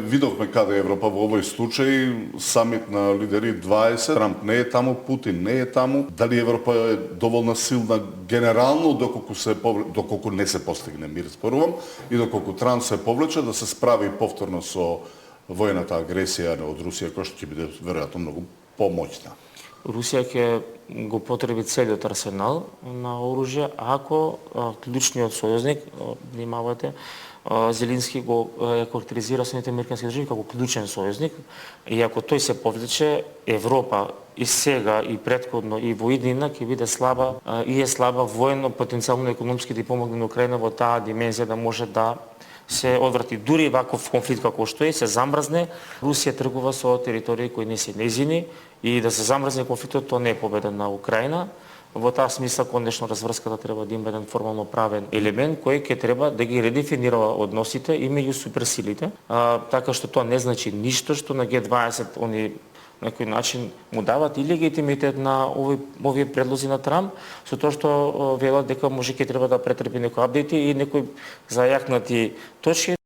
Видовме каде е Европа во овој случај, самит на лидери 20, Трамп не е таму, Путин не е таму. Дали Европа е доволно силна генерално доколку не се постигне мир, спорувам, и доколку Трамп се повлече да се справи повторно со војната агресија од Русија, која што ќе биде веројатно многу помоќна. Русија ќе го потреби целиот арсенал на оружје, ако клучниот сојузник, внимавате, Зеленски го карактеризира Соединетите американски држави како клучен сојузник, и ако тој се повлече, Европа и сега и претходно и во иднина ќе биде слаба и е слаба воено, потенцијално економски да помогне на Украина во таа димензија да може да се одврати дури ваков конфликт како што е, се замрзне. Русија тргува со територии кои не се нејзини и да се замрзне конфликтот, тоа не е победа на Украина. Во таа смисла, конечно, разврската треба да има еден формално правен елемент кој ќе треба да ги редефинира односите и меѓу суперсилите, така што тоа не значи ништо што на Г20 они на некој начин му дават и легитимитет на овие предлози на Трамп, со тоа што велат дека може ќе треба да претрпи некои апдејти и некои зајакнати точки.